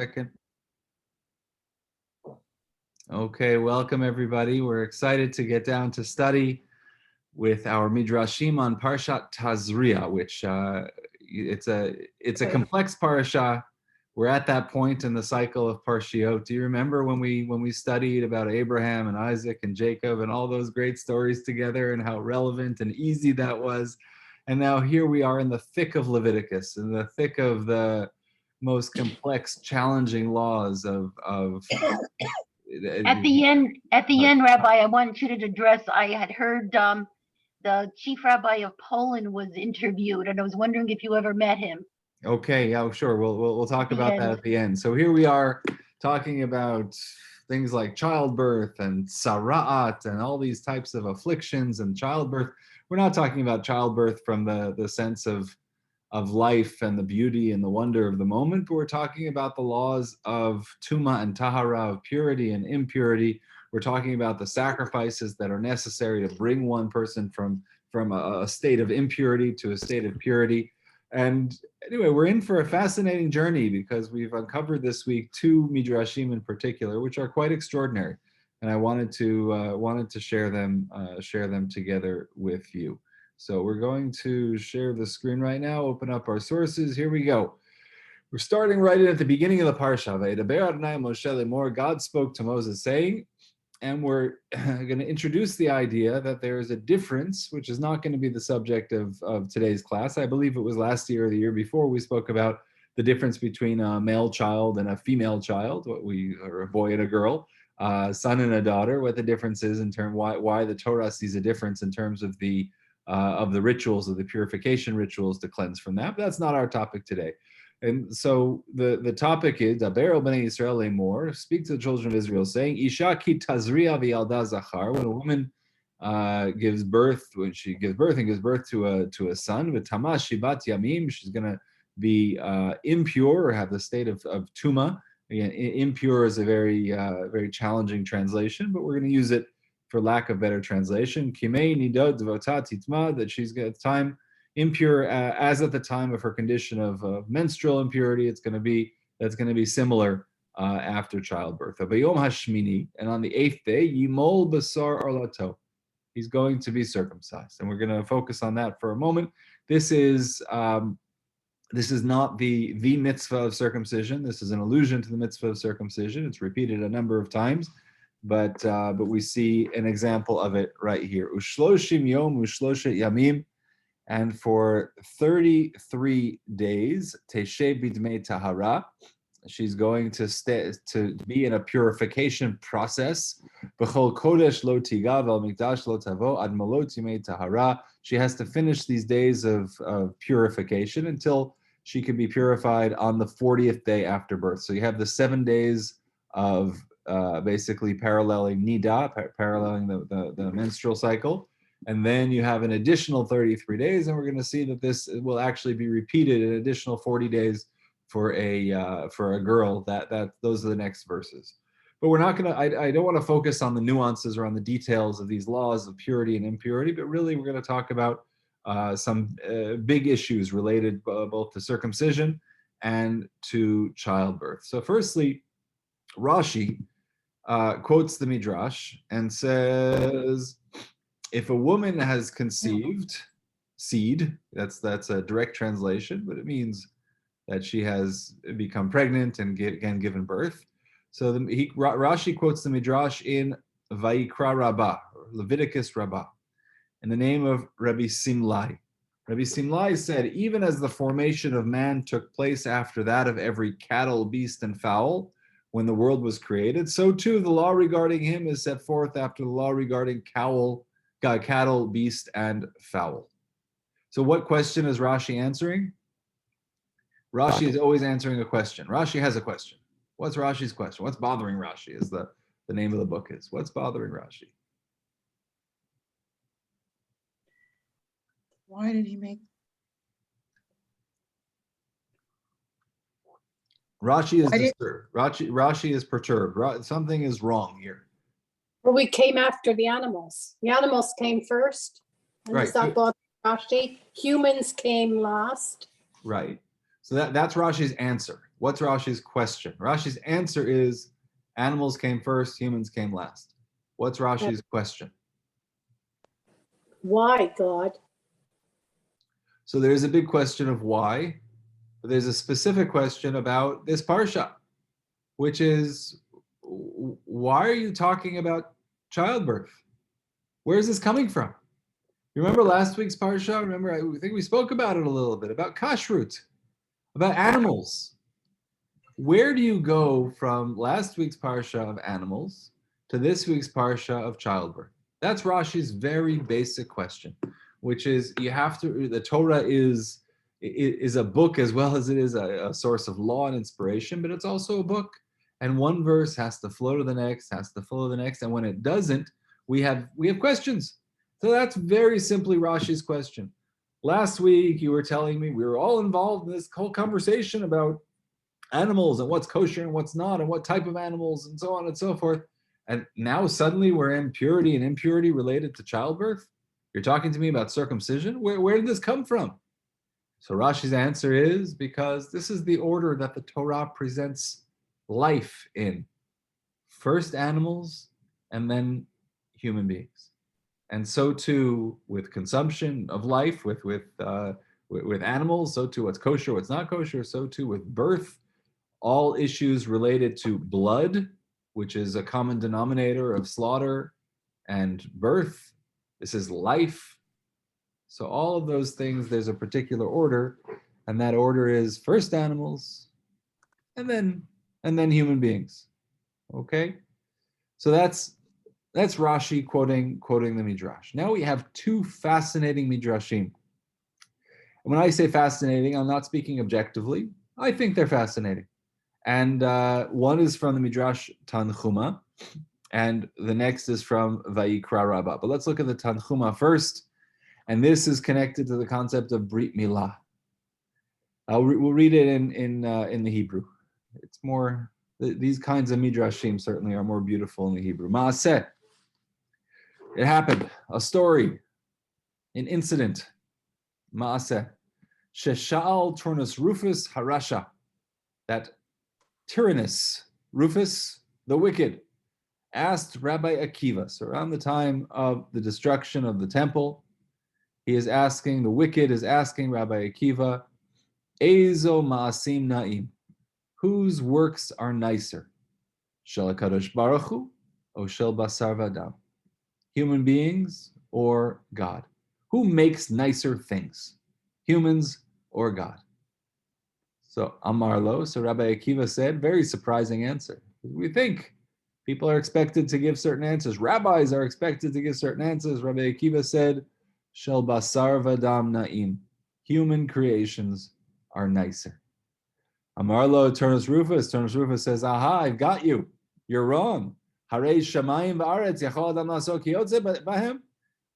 Second. Okay, welcome everybody. We're excited to get down to study with our midrashim on Parashat Tazria, which it's a complex parasha. We're at that point in the cycle of Parshiot. Do you remember when we studied about Abraham and Isaac and Jacob and all those great stories together and how relevant and easy that was? And now here we are in the thick of Leviticus, in the thick of the most complex, challenging laws of At the end, Rabbi, I want you to address, I had heard the chief rabbi of Poland was interviewed, and I was wondering if you ever met him. Okay, yeah, sure. We'll talk about that at the end. So here we are talking about things like childbirth and sara'at and all these types of afflictions and childbirth. We're not talking about childbirth from the sense of life and the beauty and the wonder of the moment, but we're talking about the laws of tuma and tahara, of purity and impurity. We're talking about the sacrifices that are necessary to bring one person from a state of impurity to a state of purity. And anyway, we're in for a fascinating journey because we've uncovered this week two midrashim in particular, which are quite extraordinary. And I wanted to share them together with you. So we're going to share the screen right now, open up our sources. Here we go. We're starting right at the beginning of the Parasha. God spoke to Moses saying, and we're going to introduce the idea that there is a difference, which is not going to be the subject of today's class. I believe it was last year or the year before we spoke about the difference between a male child and a female child, or a boy and a girl, son and a daughter, what the difference is in terms why the Torah sees a difference in terms of the rituals, of the purification rituals to cleanse from that. But that's not our topic today. And so the topic is, Daber el bnei Yisrael lemor, speak to the children of Israel, saying, Isha ki tazria v'yalda zachar, when a woman gives birth and gives birth to a son, v'tama shibat yamim, she's going to be impure or have the state of tuma. Again, impure is a very challenging translation, but we're going to use it for lack of better translation. Kimei nidot devota titma, that she's got time impure as at the time of her condition of menstrual impurity. That's going to be similar after childbirth. Bayom hashmini, and on the 8th day, yimol basar arlato, he's going to be circumcised, and we're going to focus on that for a moment. This is not the mitzvah of circumcision. This is an allusion to the mitzvah of circumcision. It's repeated a number of times, but we see an example of it right here. Ushloshim yom ushloshet yamim, and for 33 days, teshe bidmei tahara, she's going to be in a purification process. B'chol kodesh lo tiga vel mikdash lo tavo ad malot yimei tahara. She has to finish these days of purification until she can be purified on the 40th day after birth. So you have the 7 days of basically paralleling nida, paralleling the menstrual cycle. And then you have an additional 33 days, and we're going to see that this will actually be repeated an additional 40 days for a girl. That those are the next verses. But we're not going to. I don't want to focus on the nuances or on the details of these laws of purity and impurity, but really we're going to talk about some big issues related both to circumcision and to childbirth. So firstly, Rashi quotes the Midrash and says, if a woman has conceived seed, that's a direct translation, but it means that she has become pregnant and given birth. So Rashi quotes the Midrash in Vayikra Rabbah, Leviticus Rabbah, in the name of Rabbi Simlai. Rabbi Simlai said, even as the formation of man took place after that of every cattle, beast, and fowl, when the world was created, so too the law regarding him is set forth after the law regarding cattle, beast, and fowl. So what question is Rashi answering? Rashi is always answering a question. Rashi has a question. What's Rashi's question? What's bothering Rashi is the name of the book is. What's bothering Rashi? Why did he make? Rashi is disturbed. Rashi is perturbed. Something is wrong here. Well, we came after the animals. The animals came first. And Right. Is that bothering Rashi? Humans came last. Right. So that's Rashi's answer. What's Rashi's question? Rashi's answer is animals came first, humans came last. What's Rashi's question? Why, God? So there's a big question of why, but there's a specific question about this Parsha, which is, why are you talking about childbirth? Where is this coming from? You remember last week's Parsha? Remember, I think we spoke about it a little bit, about kashrut, about animals. Where do you go from last week's Parsha of animals to this week's Parsha of childbirth? That's Rashi's very basic question, which is the Torah is a book as well as it is a source of law and inspiration, but it's also a book. And one verse has to flow to the next, has to flow to the next. And when it doesn't, we have questions. So that's very simply Rashi's question. Last week, you were telling me we were all involved in this whole conversation about animals and what's kosher and what's not and what type of animals and so on and so forth. And now suddenly we're in purity and impurity related to childbirth. You're talking to me about circumcision? Where did this come from? So Rashi's answer is because this is the order that the Torah presents life in. First animals and then human beings. And so too with consumption of life, with animals, so too what's kosher, what's not kosher, so too with birth, all issues related to blood, which is a common denominator of slaughter and birth. This is life. So all of those things, there's a particular order, and that order is first animals, and then human beings. Okay? So that's Rashi quoting the Midrash. Now we have two fascinating Midrashim. And when I say fascinating, I'm not speaking objectively. I think they're fascinating. And one is from the Midrash Tanchuma, and the next is from Vayikra Rabbah. But let's look at the Tanchuma first. And this is connected to the concept of Brit Milah. We'll read it in the Hebrew. It's more, these kinds of Midrashim certainly are more beautiful in the Hebrew. Maaseh. It happened, a story, an incident. Maaseh. Shesha'al Turnus Rufus Harasha. That tyrannous Rufus, the wicked, asked Rabbi Akiva. So around the time of the destruction of the temple, the wicked is asking Rabbi Akiva, Ezo ma'asim na'im, whose works are nicer? Shel HaKadosh Baruch Hu, or shel basar v'adam? Human beings or God? Who makes nicer things? Humans or God? So Amar Lo, so Rabbi Akiva said, very surprising answer. We think people are expected to give certain answers. Rabbis are expected to give certain answers. Rabbi Akiva said, Shel basar v'adam na'im. Human creations are nicer. Amar Lo Turnus Rufus. Turnus Rufus says, aha, I've got you. You're wrong. Harei shamayim v'aretz yachol adam la'asok kiyotze b'hem.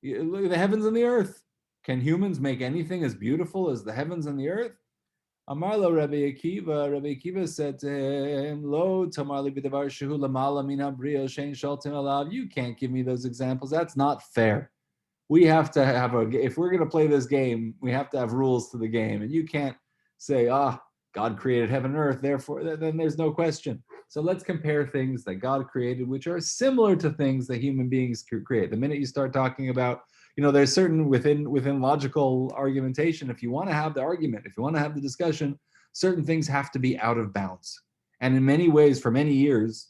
Look at the heavens and the earth. Can humans make anything as beautiful as the heavens and the earth? Amar Lo Rabbi Akiva. Rabbi Akiva said to him, Lo tamar li b'davar shehu lamala min habriya shein shaltim alav. You can't give me those examples. That's not fair. We have to have if we're going to play this game, we have to have rules to the game. And you can't say, God created heaven and earth, therefore, then there's no question. So let's compare things that God created, which are similar to things that human beings create. The minute you start talking about, there's certain within logical argumentation, if you want to have the argument, if you want to have the discussion, certain things have to be out of bounds. And in many ways, for many years,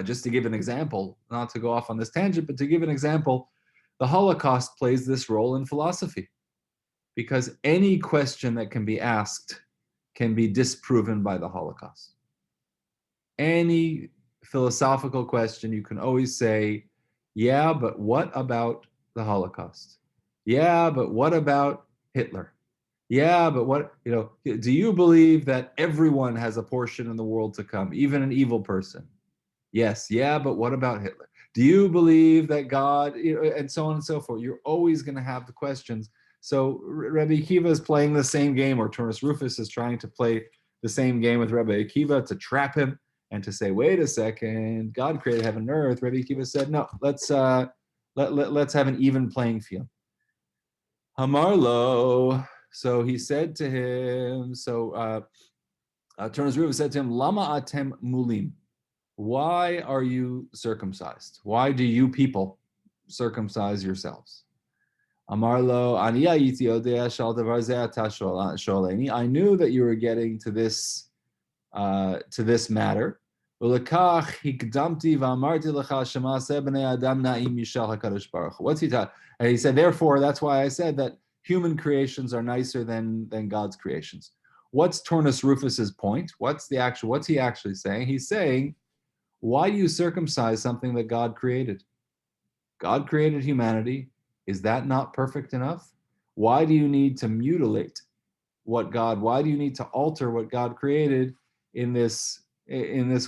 just to give an example, not to go off on this tangent, but to give an example, the Holocaust plays this role in philosophy, because any question that can be asked can be disproven by the Holocaust. Any philosophical question, you can always say, yeah, but what about the Holocaust? Yeah, but what about Hitler? Yeah, but what, do you believe that everyone has a portion in the world to come, even an evil person? Yes, yeah, but what about Hitler? Do you believe that God, and so on and so forth? You're always going to have the questions. So Rabbi Akiva is playing the same game, or Turnus Rufus is trying to play the same game with Rabbi Akiva to trap him and to say, wait a second, God created heaven and earth. Rabbi Akiva said, no, let's have an even playing field. Hamar Lo, so he said to him, Turnus Rufus said to him, Lama atem mulim. Why are you circumcised? Why do you people circumcise yourselves? Amarlo, I knew that you were getting to this matter. What's he taught? And he said, therefore, that's why I said that human creations are nicer than God's creations. What's Turnus Rufus's point? What's he actually saying? He's saying, why do you circumcise something that God created? God created humanity. Is that not perfect enough? Why do you need to mutilate why do you need to alter what God created in this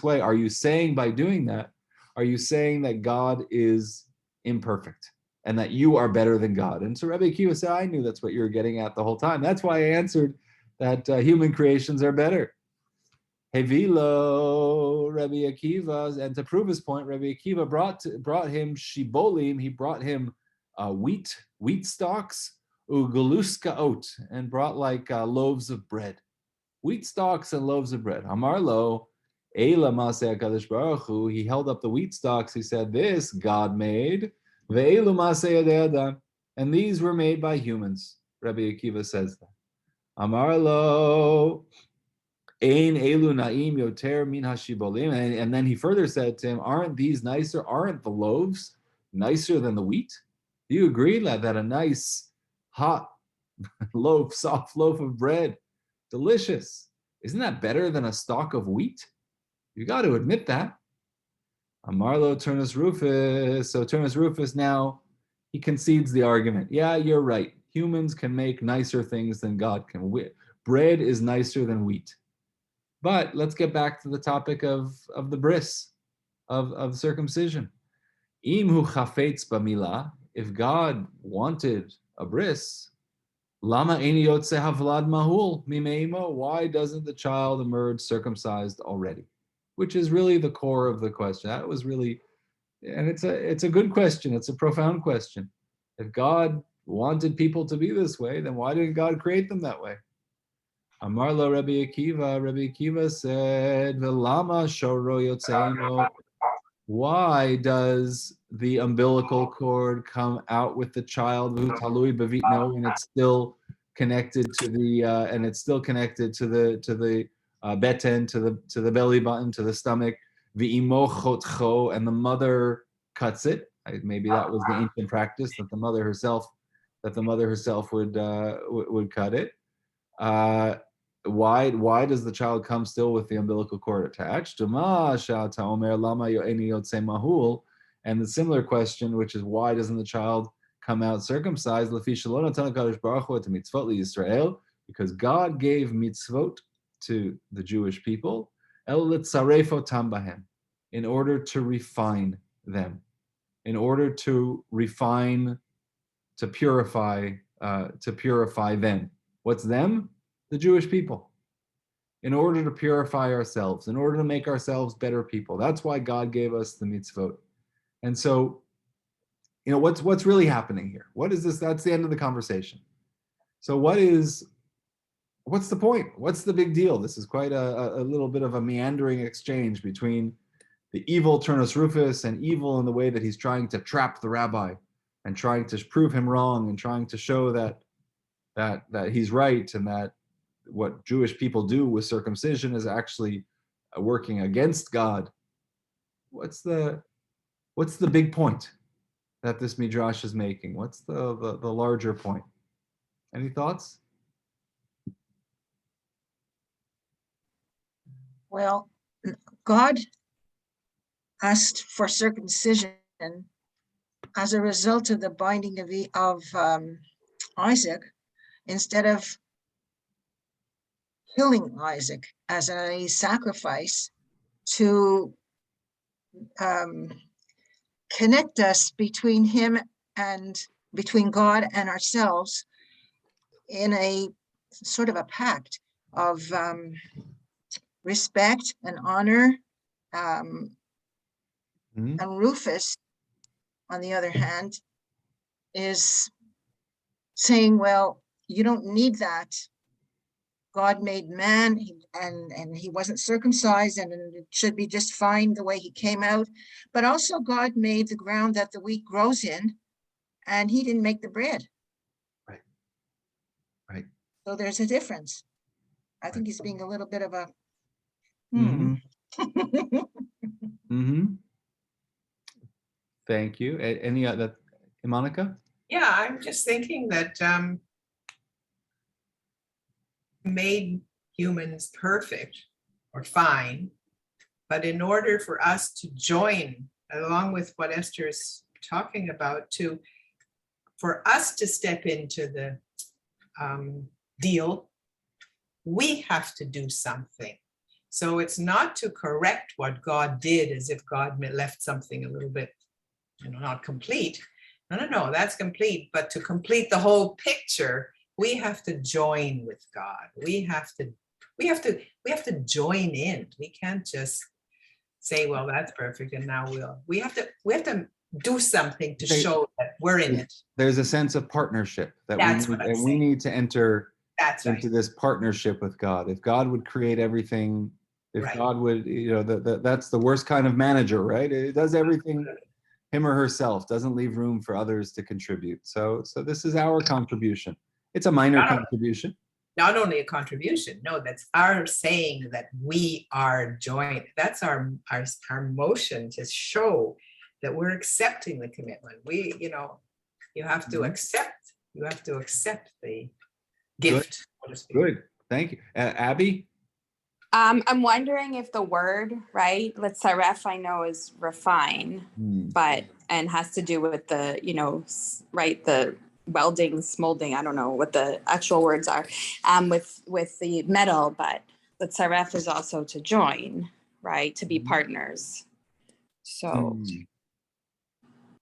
way? Are you saying by doing that, are you saying that God is imperfect and that you are better than God? And so Rabbi Akiva said, I knew that's what you were getting at the whole time. That's why I answered that human creations are better. Hevilo, Rabbi Akiva, and to prove his point, Rabbi Akiva brought him shibolim. He brought him wheat stalks, uguluska oat, and brought like loaves of bread, wheat stalks and loaves of bread. Amarlo, Eila Maseh HaKadosh Baruch Hu. He held up the wheat stalks. He said, "This God made, ve'elu Maseh Yadei Adam, and these were made by humans." Rabbi Akiva says that. Amarlo. Ein elu na'im yoter min hashibolim, and then he further said to him, "Aren't these nicer? Aren't the loaves nicer than the wheat? Do you agree that a nice hot soft loaf of bread, delicious, isn't that better than a stalk of wheat? You got to admit that." Amarlo Turnus Rufus. So Turnus Rufus now he concedes the argument. Yeah, you're right. Humans can make nicer things than God can. Bread is nicer than wheat. But let's get back to the topic of the bris, of circumcision. Im hu chafetz b'milah, if God wanted a bris, lama eini yotze havlad mahul mimeimo, why doesn't the child emerge circumcised already? Which is really the core of the question. That was really, and it's a good question. It's a profound question. If God wanted people to be this way, then why didn't God create them that way? Amarlo Rabbi Akiva said, Velama shoro yotzeimo. Why does the umbilical cord come out with the child talui bavitno, and it's still connected to the beten, to the belly button, to the stomach, v'imo chotcho, and the mother cuts it. Maybe that was the ancient practice that the mother herself would cut it. Why does the child come still with the umbilical cord attached? And the similar question, which is why doesn't the child come out circumcised? Because God gave mitzvot to the Jewish people in order to refine them, in order to purify them. What's them? The Jewish people. In order to purify ourselves, in order to make ourselves better people. That's why God gave us the mitzvot. And so, what's really happening here? What is this? That's the end of the conversation. So what's the point? What's the big deal? This is quite a little bit of a meandering exchange between the evil Turnus Rufus and evil in the way that he's trying to trap the rabbi and trying to prove him wrong and trying to show that he's right, and that what Jewish people do with circumcision is actually working against God. What's the big point that this midrash is making? What's the larger point? Any thoughts? Well, God asked for circumcision as a result of the binding of Isaac, instead of killing Isaac as a sacrifice to connect us between God and ourselves in a sort of a pact of respect and honor. And Rufus, on the other hand, is saying, well, you don't need that God made man, and he wasn't circumcised, and it should be just fine the way he came out. But also God made the ground that the wheat grows in, and he didn't make the bread. Right. Right. So there's a difference. I think Right. he's being a little bit of a Mhm. Mm-hmm. Thank you. Any other, Monica? Yeah, I'm just thinking that made humans perfect or fine, but in order for us to join, along with what Esther is talking about, for us to step into the deal, we have to do something. So it's not to correct what God did as if God left something a little bit, not complete. No, that's complete. But to complete the whole picture, we have to join with God. We have to join in. We can't just say, well, that's perfect, and now we have to do something to show that we're in it. There's a sense of partnership that we need to enter into this partnership with God. If God would create everything, if God would, that's the worst kind of manager, right? It does everything him or herself, doesn't leave room for others to contribute. So this is our contribution. It's a minor contribution. Not only a contribution, no, that's our saying that we are joined. That's our motion to show that we're accepting the commitment. You have to accept the gift. Good. Thank you. Abby? I'm wondering if the word, right, Letzaref, I know is refine, but, and has to do with the, the welding, smolding, I don't know what the actual words are, with the metal, but Letzaref is also to join, right, to be partners. So.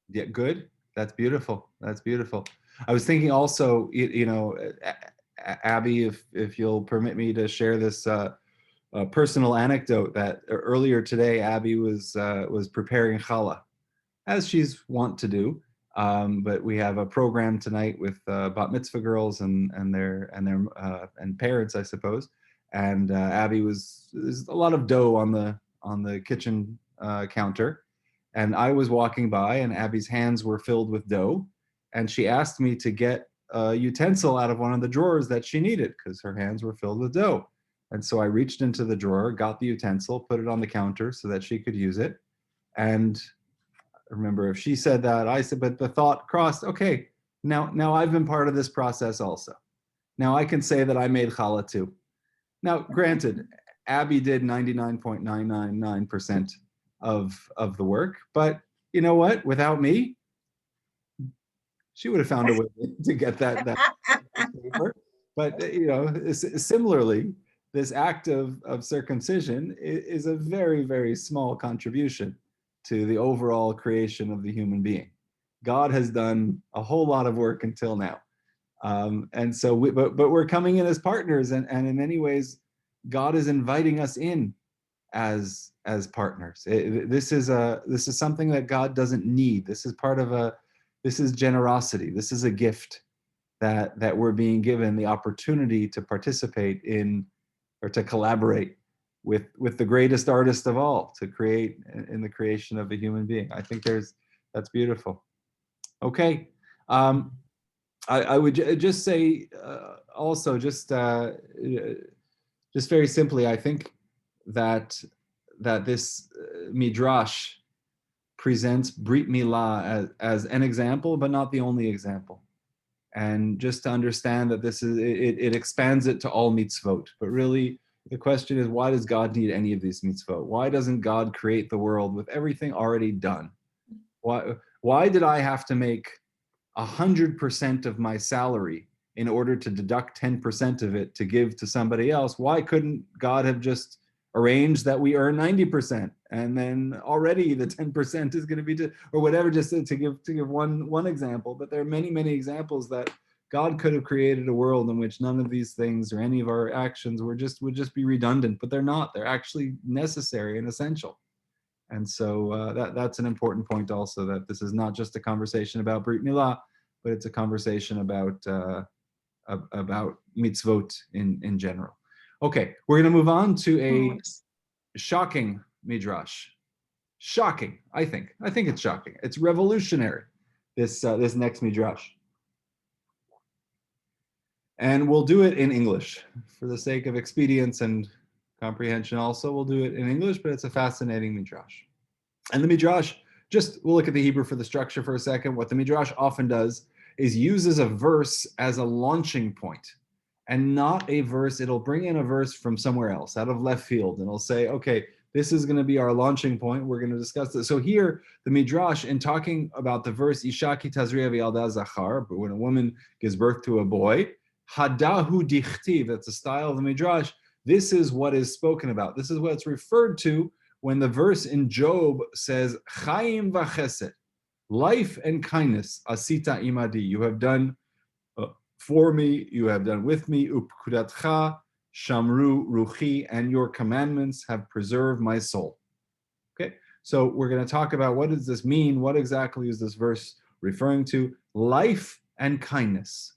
Yeah, good. That's beautiful. That's beautiful. I was thinking also, Abby, if you'll permit me to share this personal anecdote, that earlier today, Abby was preparing challah, as she's wont to do. But we have a program tonight with bat mitzvah girls and their parents, I suppose. And Abby there's a lot of dough on the kitchen counter, and I was walking by, and Abby's hands were filled with dough, and she asked me to get a utensil out of one of the drawers that she needed because her hands were filled with dough. And so I reached into the drawer, got the utensil, put it on the counter so that she could use it. And remember, if she said that, I said, but the thought crossed, okay, now I've been part of this process also. Now I can say that I made challah too. Now, granted, Abby did 99.999% of the work, but you know what? Without me, she would have found a way to get that paper. But similarly, this act of circumcision is a very, very small contribution to the overall creation of the human being. God has done a whole lot of work until now. And so, but we're coming in as partners, and in many ways, God is inviting us in as partners. This is something that God doesn't need. This is generosity. This is a gift that we're being given the opportunity to participate in, or to collaborate with the greatest artist of all, to create in the creation of a human being. I think that's beautiful. Okay. I would just say also, just very simply, I think that this midrash presents Brit Milah as an example, but not the only example. And just to understand that it expands it to all mitzvot. But really, the question is, why does God need any of these mitzvot? Why doesn't God create the world with everything already done? Why did I have to make 100% of my salary in order to deduct 10% of it to give to somebody else? Why couldn't God have just arranged that we earn 90%, and then already the 10% is going to be or whatever, just to give one example? But there are many, many examples that God could have created a world in which none of these things or any of our actions would just be redundant, but they're not. They're actually necessary and essential. And so that's an important point also, that this is not just a conversation about Brit Milah, but it's a conversation about mitzvot in general. Okay, we're going to move on to a shocking midrash. Shocking, I think. I think it's shocking. It's revolutionary, this next midrash. And we'll do it in English for the sake of expedience and comprehension also. We'll do it in English, but it's a fascinating midrash. And the midrash, we'll look at the Hebrew for the structure for a second. What the midrash often does is uses a verse as a launching point, and not a verse. It'll bring in a verse from somewhere else, out of left field, and it'll say, okay, this is going to be our launching point. We're going to discuss this. So here, the midrash, in talking about the verse, Isha ki Tazria v'yalda zachar, but when a woman gives birth to a boy, hadahu dichtiv, that's the style of the midrash. This is what is spoken about. This is what's referred to when the verse in Job says, Chaim v'chesed, life and kindness, asita imadi, you have done for me, you have done with me, upkudatcha, shamru ruchi, and your commandments have preserved my soul. Okay, so we're going to talk about what does this mean? What exactly is this verse referring to? Life and kindness.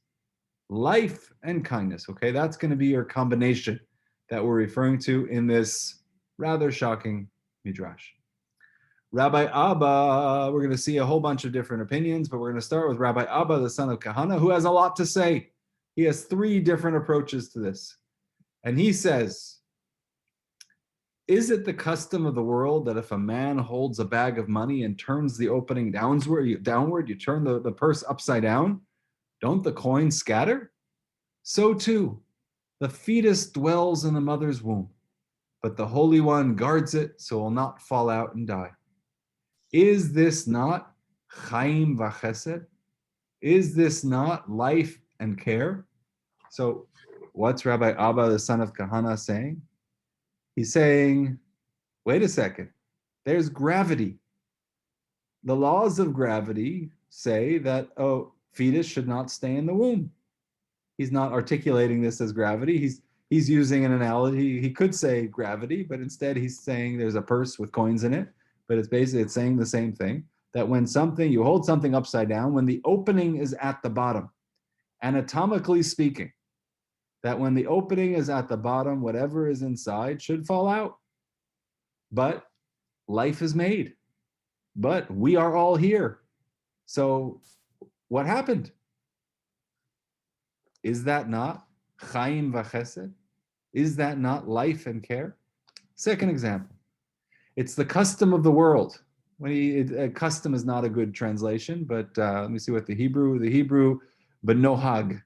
Life and kindness. Okay, that's going to be your combination that we're referring to in this rather shocking midrash. Rabbi Abba, we're going to see a whole bunch of different opinions, but we're going to start with Rabbi Abba, the son of Kahana, who has a lot to say. He has 3 different approaches to this. And he says, is it the custom of the world that if a man holds a bag of money and turns the opening downward, you turn the purse upside down, don't the coins scatter? So too, the fetus dwells in the mother's womb, but the Holy One guards it so it will not fall out and die. Is this not chaim v'chesed? Is this not life and care? So what's Rabbi Abba, the son of Kahana, saying? He's saying, wait a second, there's gravity. The laws of gravity say that, fetus should not stay in the womb. He's not articulating this as gravity. He's using an analogy. He could say gravity, but instead he's saying there's a purse with coins in it. But it's saying the same thing, that when you hold something upside down, when the opening is at the bottom, anatomically speaking, that when the opening is at the bottom, whatever is inside should fall out. But life is made. But we are all here. So what happened? Is that not chaim v'chesed? Is that not life and care? Second example. It's the custom of the world. Custom is not a good translation, but let me see what the Hebrew, benohag.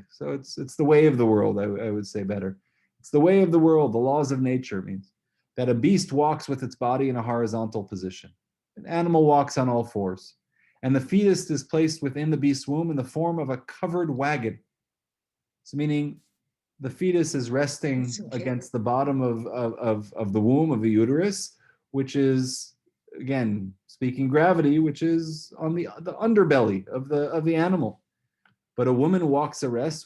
So it's the way of the world, I would say better. It's the way of the world, the laws of nature means that a beast walks with its body in a horizontal position. An animal walks on all fours. And the fetus is placed within the beast's womb in the form of a covered wagon. So meaning the fetus is resting against the bottom of the womb, of the uterus, which is, again, speaking gravity, which is on the underbelly of the animal. But a woman walks erect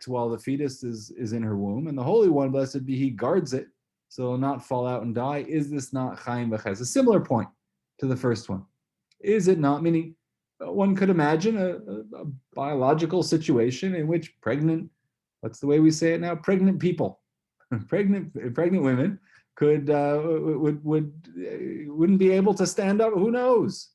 while the fetus is in her womb, and the Holy One, blessed be He, guards it so it will not fall out and die. Is this not chaim v'chesed? A similar point to the first one. Is it not? Meaning, one could imagine a biological situation in which pregnant, what's the way we say it now? Pregnant people, pregnant women wouldn't be able to stand up. Who knows?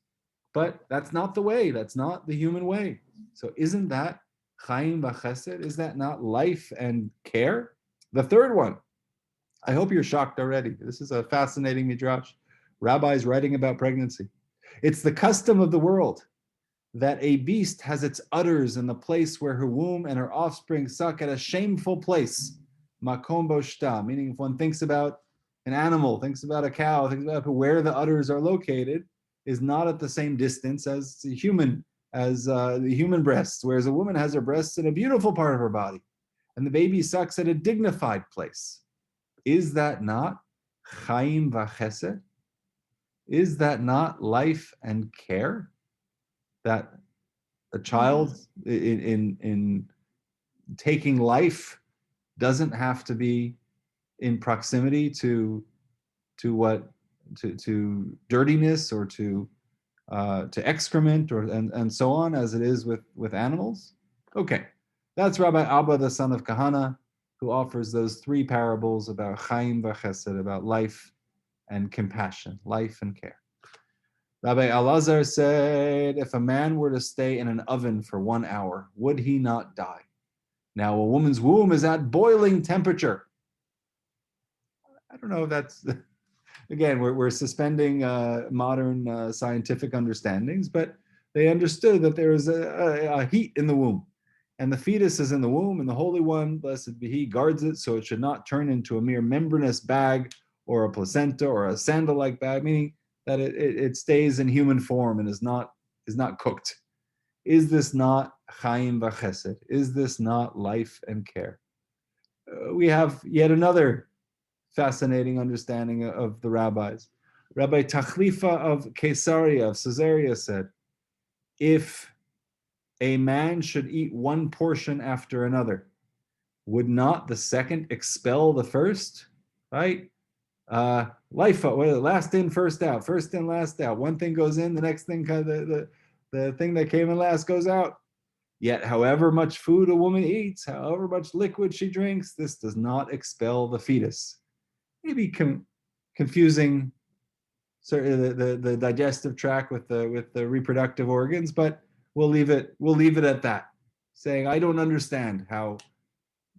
But that's not the way. That's not the human way. So isn't that chaim v'chesed? Is that not life and care? The third one. I hope you're shocked already. This is a fascinating midrash. Rabbis writing about pregnancy. It's the custom of the world that a beast has its udders in the place where her womb and her offspring suck, at a shameful place. Makom boshta, meaning if one thinks about an animal, thinks about a cow, thinks about where the udders are located, is not at the same distance as the human breasts, whereas a woman has her breasts in a beautiful part of her body, and the baby sucks at a dignified place. Is that not chaim v'chesed? Is that not life and care? That a child in taking life doesn't have to be in proximity to dirtiness or to excrement and so on, as it is with animals. Okay, that's Rabbi Abba, the son of Kahana, who offers those three parables about Chaim v'Chesed, about life and compassion, life and care. Rabbi Elazar said, if a man were to stay in an oven for 1 hour, would he not die? Now, a woman's womb is at boiling temperature. I don't know if that's, again, we're suspending modern scientific understandings, but they understood that there is a heat in the womb. And the fetus is in the womb, and the Holy One, blessed be He, guards it so it should not turn into a mere membranous bag or a placenta or a sandal-like bag, meaning that it stays in human form and is not cooked. Is this not Chaim v'Chesed? Is this not life and care? We have yet another fascinating understanding of the rabbis. Rabbi Tachlifa of Caesarea said, if a man should eat one portion after another, would not the second expel the first? Right? Last in, first out, first in, last out. One thing goes in, the next thing, the thing that came in last goes out. Yet, however much food a woman eats, however much liquid she drinks, this does not expel the fetus. Maybe confusing certainly the digestive tract with the reproductive organs, but we'll leave it at that. Saying, I don't understand how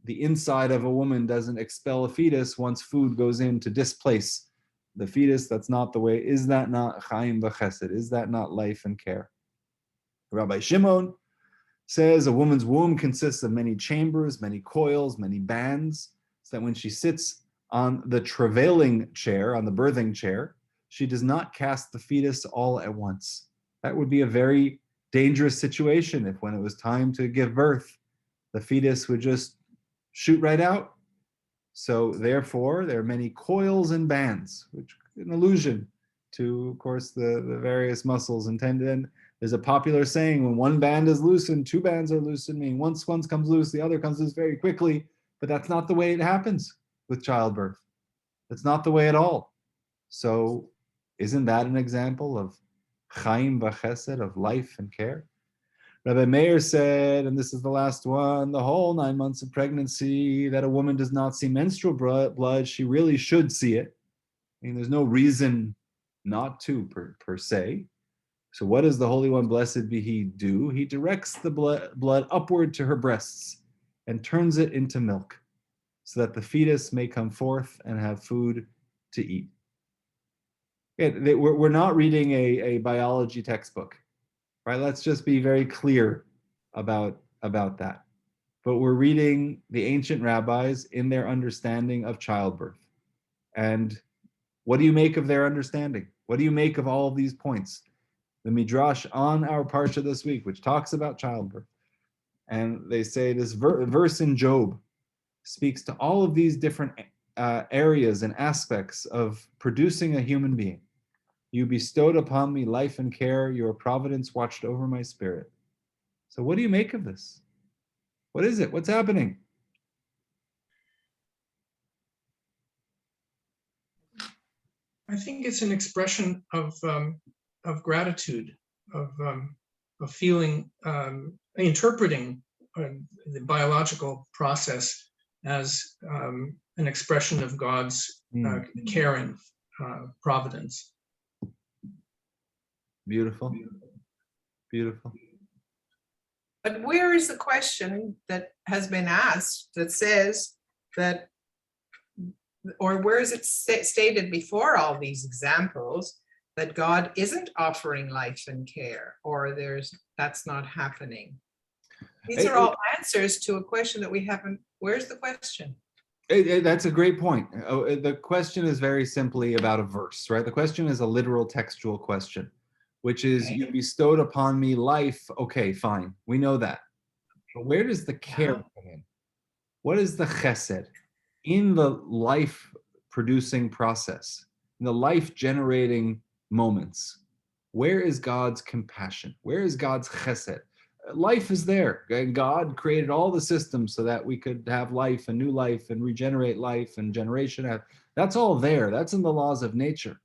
the inside of a woman doesn't expel a fetus once food goes in to displace the fetus. That's not the way. Is that not Chaim v'Chesed? Is that not life and care? Rabbi Shimon says a woman's womb consists of many chambers, many coils, many bands, so that when she sits on the travailing chair, on the birthing chair, she does not cast the fetus all at once. That would be a very dangerous situation if when it was time to give birth, the fetus would just shoot right out. So therefore, there are many coils and bands, which is an allusion to, of course, the various muscles and tendon. There's a popular saying, when one band is loosened, two bands are loosened, meaning once one comes loose, the other comes loose very quickly, but that's not the way it happens with childbirth. That's not the way at all. So isn't that an example of Chaim v'Chesed, of life and care? Rabbi Meir said, and this is the last one, the whole 9 months of pregnancy, that a woman does not see menstrual blood, she really should see it. I mean, there's no reason not to per se. So what does the Holy One, blessed be He, do? He directs the blood upward to her breasts and turns it into milk so that the fetus may come forth and have food to eat. We're not reading a biology textbook. Right, let's just be very clear about that. But we're reading the ancient rabbis in their understanding of childbirth. And what do you make of their understanding? What do you make of all of these points? The Midrash on our Parsha this week, which talks about childbirth. And they say this verse in Job speaks to all of these different areas and aspects of producing a human being. You bestowed upon me life and care. Your providence watched over my spirit. So what do you make of this? What is it? What's happening? I think it's an expression of gratitude, of feeling, interpreting the biological process as an expression of God's care and providence. Beautiful. Beautiful. But where is the question that has been asked that says that, or where is it stated before all these examples that God isn't offering life and care, or that's not happening? These are all answers to a question that we haven't. Where's the question? That's a great point. The question is very simply about a verse, right? The question is a literal textual question, which is, you bestowed upon me life. Okay, fine. We know that. But where does the care come in? What is the chesed in the life producing process, in the life generating moments? Where is God's compassion? Where is God's chesed? Life is there. God created all the systems so that we could have life and new life and regenerate life and generation. That's all there. That's in the laws of nature.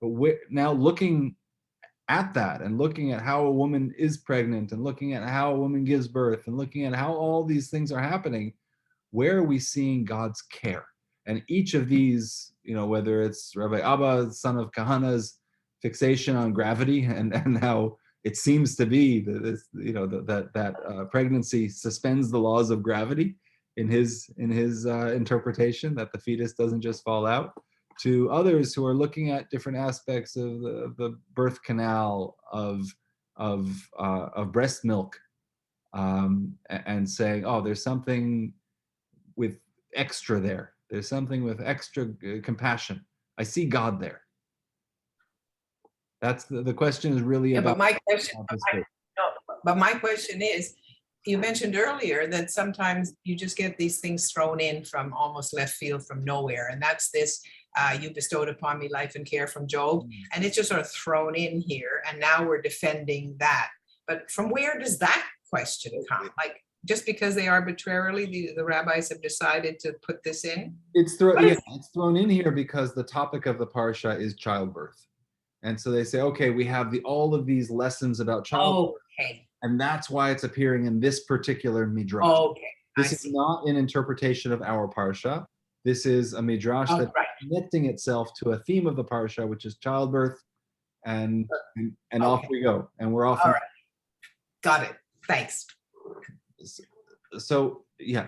But we're now looking at that and looking at how a woman is pregnant and looking at how a woman gives birth and looking at how all these things are happening. where are we seeing God's care? And each of these, whether it's Rabbi Abba, son of Kahana's fixation on gravity, and how it seems to be that pregnancy suspends the laws of gravity in his interpretation, that the fetus doesn't just fall out, to others who are looking at different aspects of the birth canal, of breast milk, and saying, oh, there's something with extra there. There's something with extra compassion. I see God there. That's the question is really about. But my question is, you mentioned earlier that sometimes you just get these things thrown in from almost left field, from nowhere. And that's this, you bestowed upon me life and care from Job. And it's just sort of thrown in here. And now we're defending that. But from where does that question come? Like, just because they arbitrarily, the rabbis have decided to put this in? It's thrown in here because the topic of the Parasha is childbirth. And so they say, okay, we have all of these lessons about childbirth. Okay. And that's why it's appearing in this particular midrash. Okay. This is not an interpretation of our Parsha. This is a midrash that's connecting itself to a theme of the Parsha, which is childbirth. And off we go. And we're off. All right. Got it. Thanks. So yeah.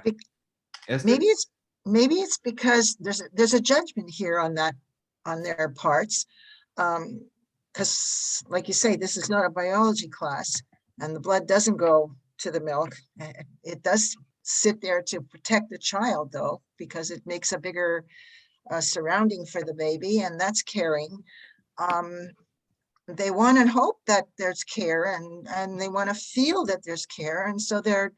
Maybe it's because there's a judgment here on their parts. Because like you say, this is not a biology class, and the blood doesn't go to the milk. It does sit there to protect the child, though, because it makes a bigger surrounding for the baby, and that's caring. They want and hope that there's care, and they want to feel that there's care, and so they're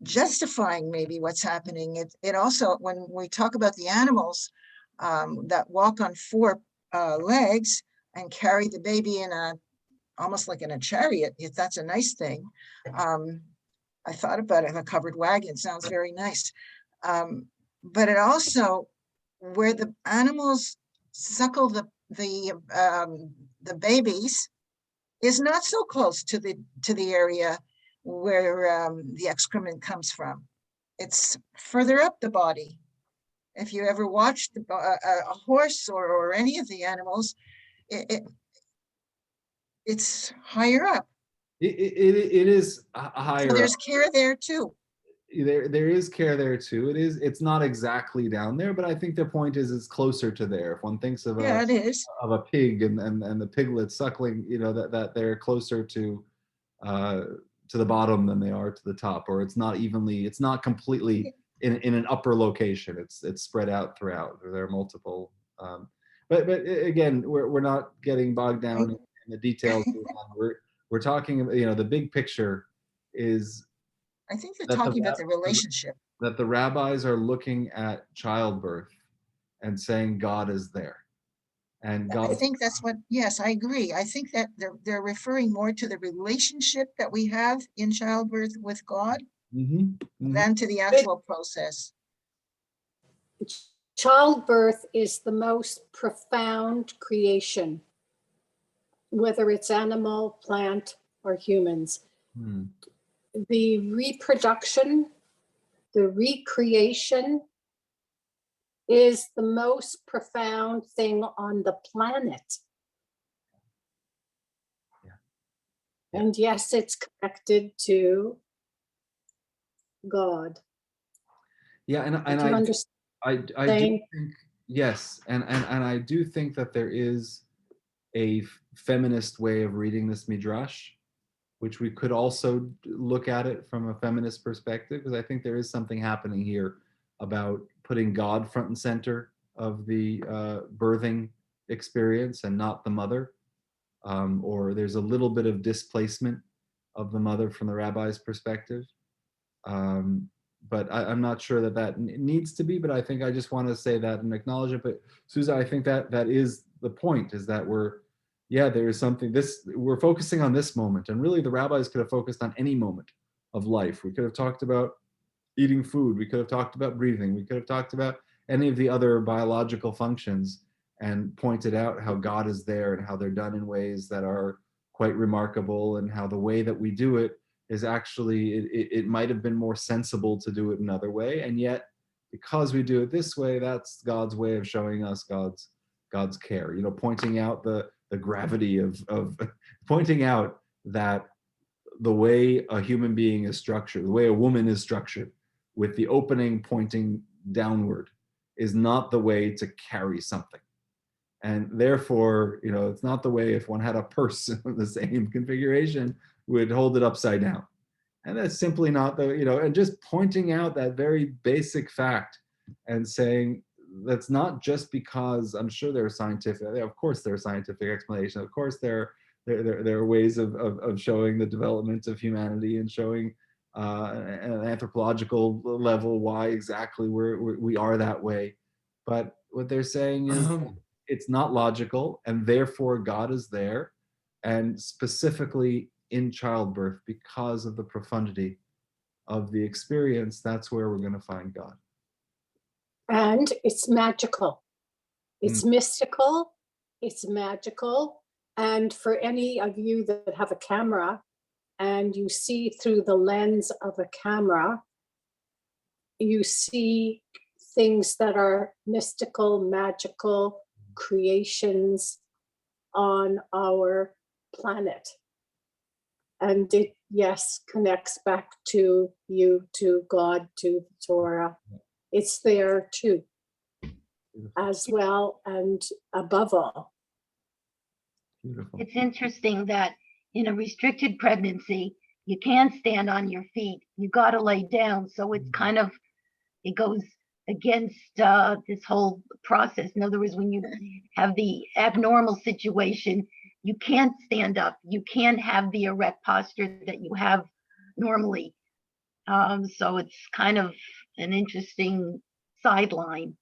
justifying maybe what's happening. It also, when we talk about the animals that walk on four legs and carry the baby in almost like in a chariot, if that's a nice thing. I thought about it in a covered wagon. Sounds very nice. But it also, where the animals suckle the babies, is not so close to the area where the excrement comes from. It's further up the body. If you ever watched a horse or any of the animals, it's higher up. It is higher. So there's care there too. There is care there too. It's not exactly down there, but I think the point is it's closer to there. If one thinks of it is of a pig and the piglet suckling, that they're closer to the bottom than they are to the top, or it's not completely in an upper location. It's spread out throughout. There are multiple. But again, we're not getting bogged down in the details. We're talking about, the big picture is. I think they're talking about the relationship. That the rabbis are looking at childbirth and saying God is there. And God. I think that's what, yes, I agree. I think that they're referring more to the relationship that we have in childbirth with God than to the actual process. Childbirth is the most profound creation, whether it's animal, plant, or humans. The reproduction, the recreation is the most profound thing on the planet. Yeah. And yes, it's connected to God. Yeah, and I do think, yes, and I do think that there is a feminist way of reading this midrash, which we could also look at it from a feminist perspective, because I think there is something happening here about putting God front and center of the birthing experience and not the mother, or there's a little bit of displacement of the mother from the rabbi's perspective. But I'm not sure that needs to be, but I think I just want to say that and acknowledge it. But Susan, I think that is the point, is that there is something, we're focusing on this moment, and really the rabbis could have focused on any moment of life. We could have talked about eating food. We could have talked about breathing. We could have talked about any of the other biological functions and pointed out how God is there and how they're done in ways that are quite remarkable, and how the way that we do it is actually, it might have been more sensible to do it another way. And yet, because we do it this way, that's God's way of showing us God's care, pointing out the gravity of pointing out that the way a human being is structured, the way a woman is structured, with the opening pointing downward, is not the way to carry something. And therefore, it's not the way if one had a purse of the same configuration would hold it upside down. And that's simply not and just pointing out that very basic fact and saying that's not just because I'm sure there are scientific, of course there are scientific explanations, of course there are ways of showing the development of humanity and showing an anthropological level why exactly we are that way. But what they're saying is it's not logical, and therefore God is there, and specifically in childbirth, because of the profundity of the experience, that's where we're going to find God. And it's magical. It's mystical. It's magical. And for any of you that have a camera and you see through the lens of a camera, you see things that are mystical, magical creations on our planet. And it, yes, connects back to you, to God, to the Torah. It's there too, as well and above all. Beautiful. It's interesting that in a restricted pregnancy, you can't stand on your feet. You got to lay down. So it's kind of, it goes against this whole process. In other words, when you have the abnormal situation, you can't stand up. You can't have the erect posture that you have normally. So it's kind of an interesting sideline.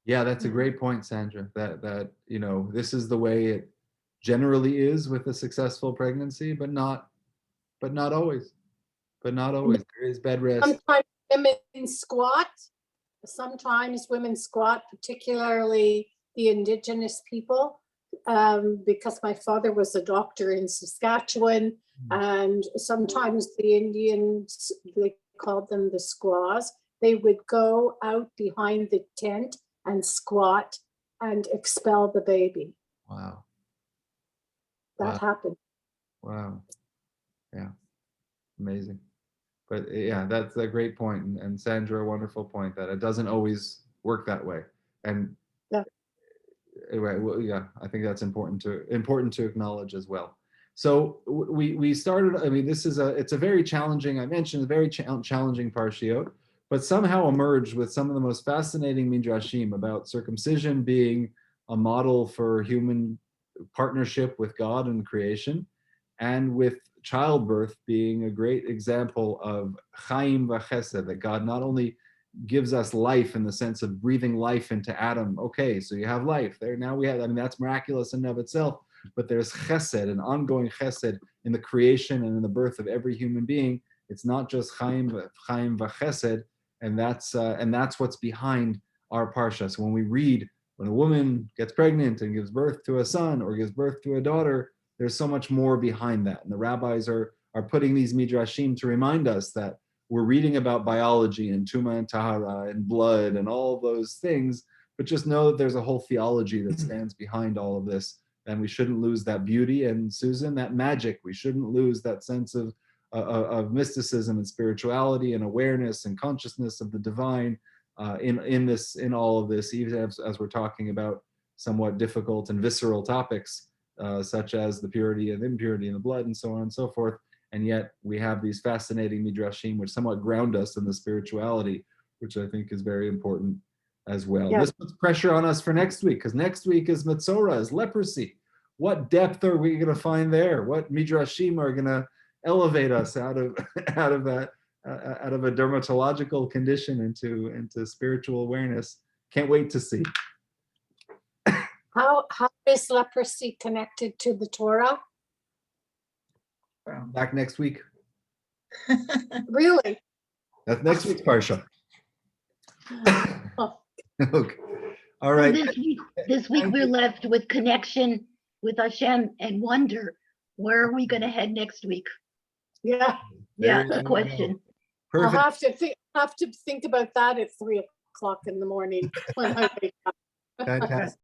Yeah, that's a great point, Sandra, that this is the way it generally is with a successful pregnancy, but not always. There is bed rest. Sometimes women squat. Sometimes women squat, particularly the indigenous people, because my father was a doctor in Saskatchewan, and sometimes the Indians, they called them the squaws. They would go out behind the tent and squat and expel the baby. Wow. That happened. Wow. Yeah. Amazing. But yeah, that's a great point. And Sandra, a wonderful point that it doesn't always work that way. And anyway, well, yeah, I think that's important to acknowledge as well. So we started, I mean, it's a very challenging, I mentioned, a very challenging parshiot, but somehow emerged with some of the most fascinating midrashim about circumcision being a model for human partnership with God and creation, and with childbirth being a great example of chaim v'chesed, that God not only gives us life in the sense of breathing life into Adam. Okay, so you have life there. Now we have, I mean, that's miraculous in and of itself, but there's chesed, an ongoing chesed in the creation and in the birth of every human being. It's not just chaim v'chesed, and that's what's behind our parsha. So when we read, when a woman gets pregnant and gives birth to a son or gives birth to a daughter, there's so much more behind that. And the rabbis are putting these midrashim to remind us that we're reading about biology and tuma and tahara and blood and all those things, but just know that there's a whole theology that stands behind all of this. And we shouldn't lose that beauty. And Susan, that magic, we shouldn't lose that sense of mysticism and spirituality and awareness and consciousness of the divine in all of this, even as we're talking about somewhat difficult and visceral topics, such as the purity and impurity in the blood and so on and so forth. And yet we have these fascinating midrashim which somewhat ground us in the spirituality, which I think is very important as well. Yeah. This puts pressure on us for next week, because next week is Metzora, is leprosy. What depth are we going to find there? What midrashim are going to elevate us out of a dermatological condition into spiritual awareness? Can't wait to see. How is leprosy connected to the Torah? Back next week. Really? That's next week's parsha. Oh. Okay. All right. So this week we're left with connection with Hashem and wonder. Where are we going to head next week? Yeah. Yeah, There you a go. question. I'll Perfect. have to think about that at 3 o'clock in the morning when I wake up. Fantastic.